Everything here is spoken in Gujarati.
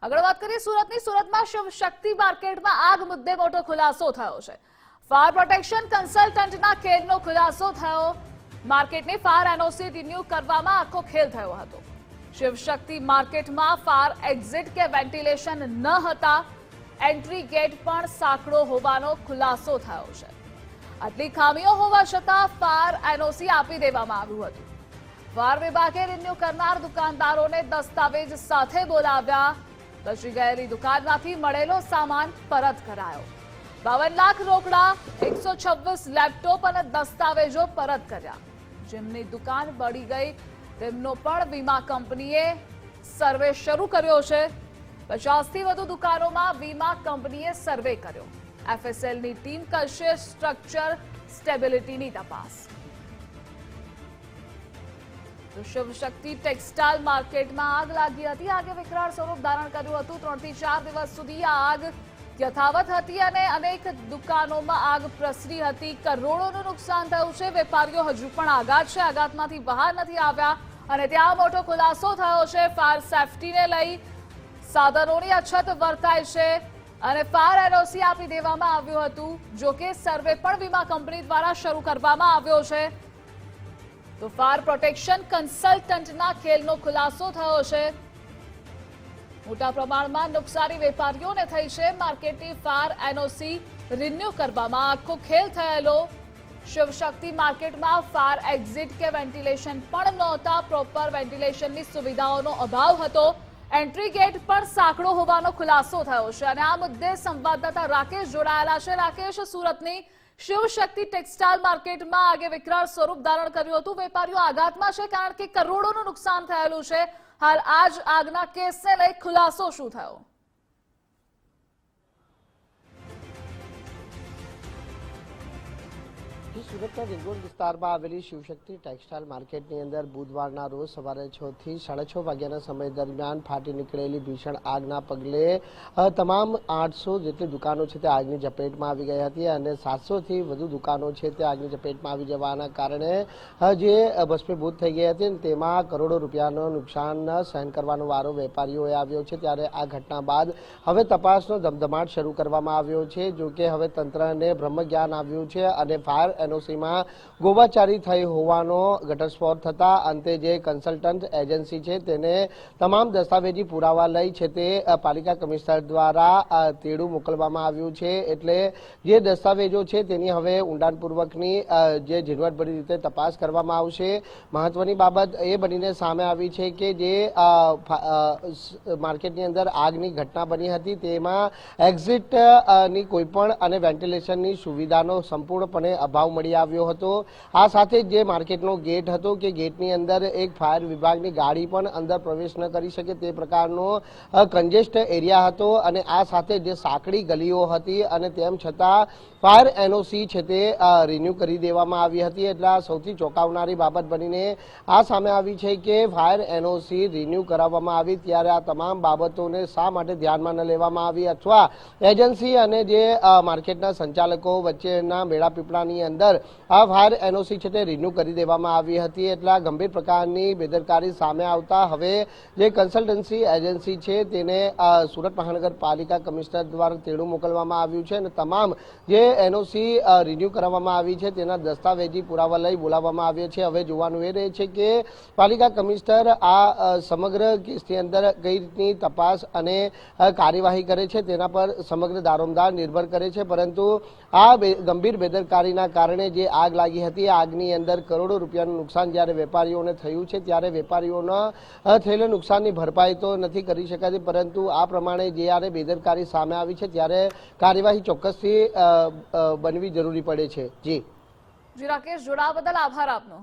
આગળ વાત કરીએ સુરતની. સુરતમાં શિવશક્તિ માર્કેટમાં આગ મુદ્દે મોટો ખુલાસો થયો છે. ફાયર પ્રોટેક્શન કન્સલ્ટન્ટના કેડનો ખુલાસો થયો. માર્કેટની ફાયર એનઓસી રિન્યુ કરવામાં આખો ખેલ થયો હતો. શિવશક્તિ માર્કેટમાં ફાયર એક્ઝિટ કે વેન્ટિલેશન ન હતા. એન્ટ્રી ગેટ પણ સાંકડો હોવાનો ખુલાસો થયો છે. આટલી ખામીઓ હોવા છતાં ફાયર એનઓસી આપી દેવામાં આવ્યું હતું. ફાયર વિભાગે રિન્યુ કરનાર દુકાનદારોને દસ્તાવેજ સાથે બોલાવ્યા. બચી ગયેલી દુકાનમાંથી મળેલો સામાન પરત કરાયો. 52 લાખ રોકડા, 126 લેપટોપ અને દસ્તાવેજો પરત કર્યા. જેમની દુકાન બળી ગઈ તેમનો પણ વીમા કંપનીએ સર્વે શરૂ કર્યો છે. 50થી વધુ દુકાનોમાં વીમા કંપનીએ સર્વે કર્યો. એફએસએલની ટીમ કરશે સ્ટ્રક્ચર સ્ટેબિલિટીની તપાસ. તો શિવશક્તિ ટેક્સટાઇલ માર્કેટમાં આગ લાગી હતી. આગે વિકરાળ સ્વરૂપ ધારણ કર્યું હતું. 3 થી 4 દિવસ સુધી આ આગ યથાવત હતી અને અનેક દુકાનોમાં આગ પ્રસરી હતી. કરોડોનું નુકસાન થયું છે. વેપારીઓ હજુ પણ આઘાત છે. આઘાતમાંથી બહાર નથી આવ્યા અને ત્યાં મોટો ખુલાસો થયો છે. ફાયર સેફટીને લઈ સાધનોની અછત વર્તાય છે અને ફાયર એનઓસી આપી દેવામાં આવ્યું હતું. જોકે સર્વે પણ વીમા કંપની દ્વારા શરૂ કરવામાં આવ્યો છે. તો ફાયર પ્રોટેક્શન કન્સલ્ટન્ટના ખેલનો ખુલાસો થયો છે. મોટા પ્રમાણમાં નુકસાની વેપારીઓને થઈ છે. માર્કેટની ફાયર એનઓસી રિન્યુ કરવામાં આખો ખેલ થયેલો. શિવશક્તિ માર્કેટમાં ફાયર એક્ઝિટ કે વેન્ટિલેશન પણ નહોતા. પ્રોપર વેન્ટિલેશનની સુવિધાઓનો અભાવ હતો. એન્ટ્રી ગેટ પણ સાંકડો હોવાનો ખુલાસો થયો છે અને આ મુદ્દે સંવાદદાતા રાકેશ જોડાયેલા છે. રાકેશ, સુરતની શિવશક્તિ ટેક્સટાઇલ માર્કેટમાં આગે વિકરાળ સ્વરૂપ ધારણ કર્યું હતું. વેપારીઓ આઘાતમાં છે કારણ કે કરોડોનું નુકસાન થયેલું છે. હાલ આજ આગના કેસને લઈ ખુલાસો શું થયો? સુરતના રિંગ રોડ વિસ્તારમાં આવેલી શિવશક્તિ ટેક્સટાઇલ માર્કેટની અંદર બુધવારના રોજ સવારે 6 થી 6:30 વાગ્યાના સમય દરમિયાન ફાટી નીકળેલી ભીષણ આગના પગલે તમામ 800 જેટલી દુકાનો છે તે આગની ઝપેટમાં આવી ગઈ હતી અને 700 થી વધુ દુકાનો છે તે આગની ઝપેટમાં આવી જવાના કારણે જે ભસ્મીભૂત થઈ ગઈ હતી તેમાં કરોડો રૂપિયાનો નુકસાન સહન કરવાનો વારો વેપારીઓએ આવ્યો છે. ત્યારે આ ઘટના બાદ હવે તપાસનો ધમધમાટ શરૂ કરવામાં આવ્યો છે. જોકે હવે તંત્રને બ્રહ્મજ્ઞાન આવ્યું છે અને ફાયર એનઓસીમાં ગોવાચારી થઈ હોવાનો ઘટસ્ફોટ થતા અંતે જે કન્સલ્ટન્ટ એજન્સી છે તેને તમામ દસ્તાવેજી પુરાવા લઈ છે તે પાલિકા કમિશનર દ્વારા તેડું મોકલવામાં આવ્યું છે. એટલે જે દસ્તાવેજો છે તેની હવે ઊંડાણપૂર્વકની જે ઝીણવટભરી રીતે તપાસ કરવામાં આવશે. મહત્વની બાબત એ બનીને સામે આવી છે કે જે માર્કેટની અંદર આગની ઘટના બની હતી તેમાં એક્ઝિટની કોઈપણ અને વેન્ટિલેશનની સુવિધાનો સંપૂર્ણપણે અભાવ મળી આવ્યો હતો. આ સાથે જે માર્કેટનો ગેટ હતો કે ગેટની અંદર એક ફાયર વિભાગની ગાડી પણ અંદર પ્રવેશ ન કરી શકે તે પ્રકારનો કન્જેસ્ટ એરિયા હતો અને આ સાથે જે સાંકડી ગલીઓ હતી અને તેમ છતાં ફાયર એનઓસી છે તે રિન્યુ કરી દેવામાં આવી હતી. એટલે સૌથી ચોંકાવનારી બાબત બનીને આ સામે આવી છે કે ફાયર એનઓસી રિન્યુ કરાવવામાં આવી ત્યારે આ તમામ બાબતોને શા માટે ધ્યાનમાં ન લેવામાં આવી અથવા એજન્સી અને જે માર્કેટના સંચાલકો વચ્ચેના મેળાપીપળાની અંદર આ ફાયર એનઓસી છે તે રિન્યુ કરી દેવામાં આવી હતી. એટલે ગંભીર પ્રકારની બેદરકારી સામે આવતા હવે જે કન્સલ્ટન્સી એજન્સી છે તેને સુરત મહાનગરપાલિકા કમિશનર દ્વારા તેડું મોકલવામાં આવ્યું છે અને તમામ જે એનઓસી રિન્યુ કરવામાં આવી છે તેના દસ્તાવેજી પુરાવા લઈ બોલાવવામાં આવ્યા છે. હવે જોવાનું એ રહે છે કે પાલિકા કમિશનર આ સમગ્ર કેસની અંદર કઈ રીતની તપાસ અને કાર્યવાહી કરે છે તેના પર સમગ્ર દારોમદાર નિર્ભર કરે છે. પરંતુ આ ગંભીર બેદરકારીના કારણે જે આગ લાગી હતી આગની અંદર કરોડો રૂપિયાનું નુકસાન જ્યારે વેપારીઓને થયું છે ત્યારે વેપારીઓના થયેલા નુકસાનની ભરપાઈ તો નથી કરી શકાતી. પરંતુ આ પ્રમાણે જ્યારે બેદરકારી સામે આવી છે ત્યારે કાર્યવાહી ચોક્કસથી બનવી જરૂરી પડે છે. જી રાકેશ, જોડાવા બદલ આભાર આપનો.